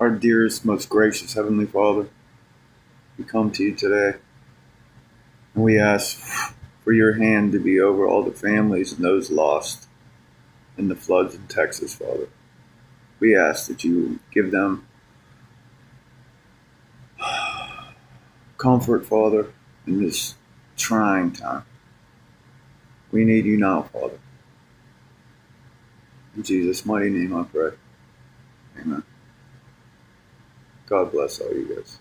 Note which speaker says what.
Speaker 1: Our dearest, most gracious Heavenly Father, we come to you today and we ask for your hand to be over all the families and those lost in the floods in Texas, Father. We ask that you give them comfort, Father, in this trying time. We need you now, Father. In Jesus' mighty name I pray. Amen. God bless all you guys.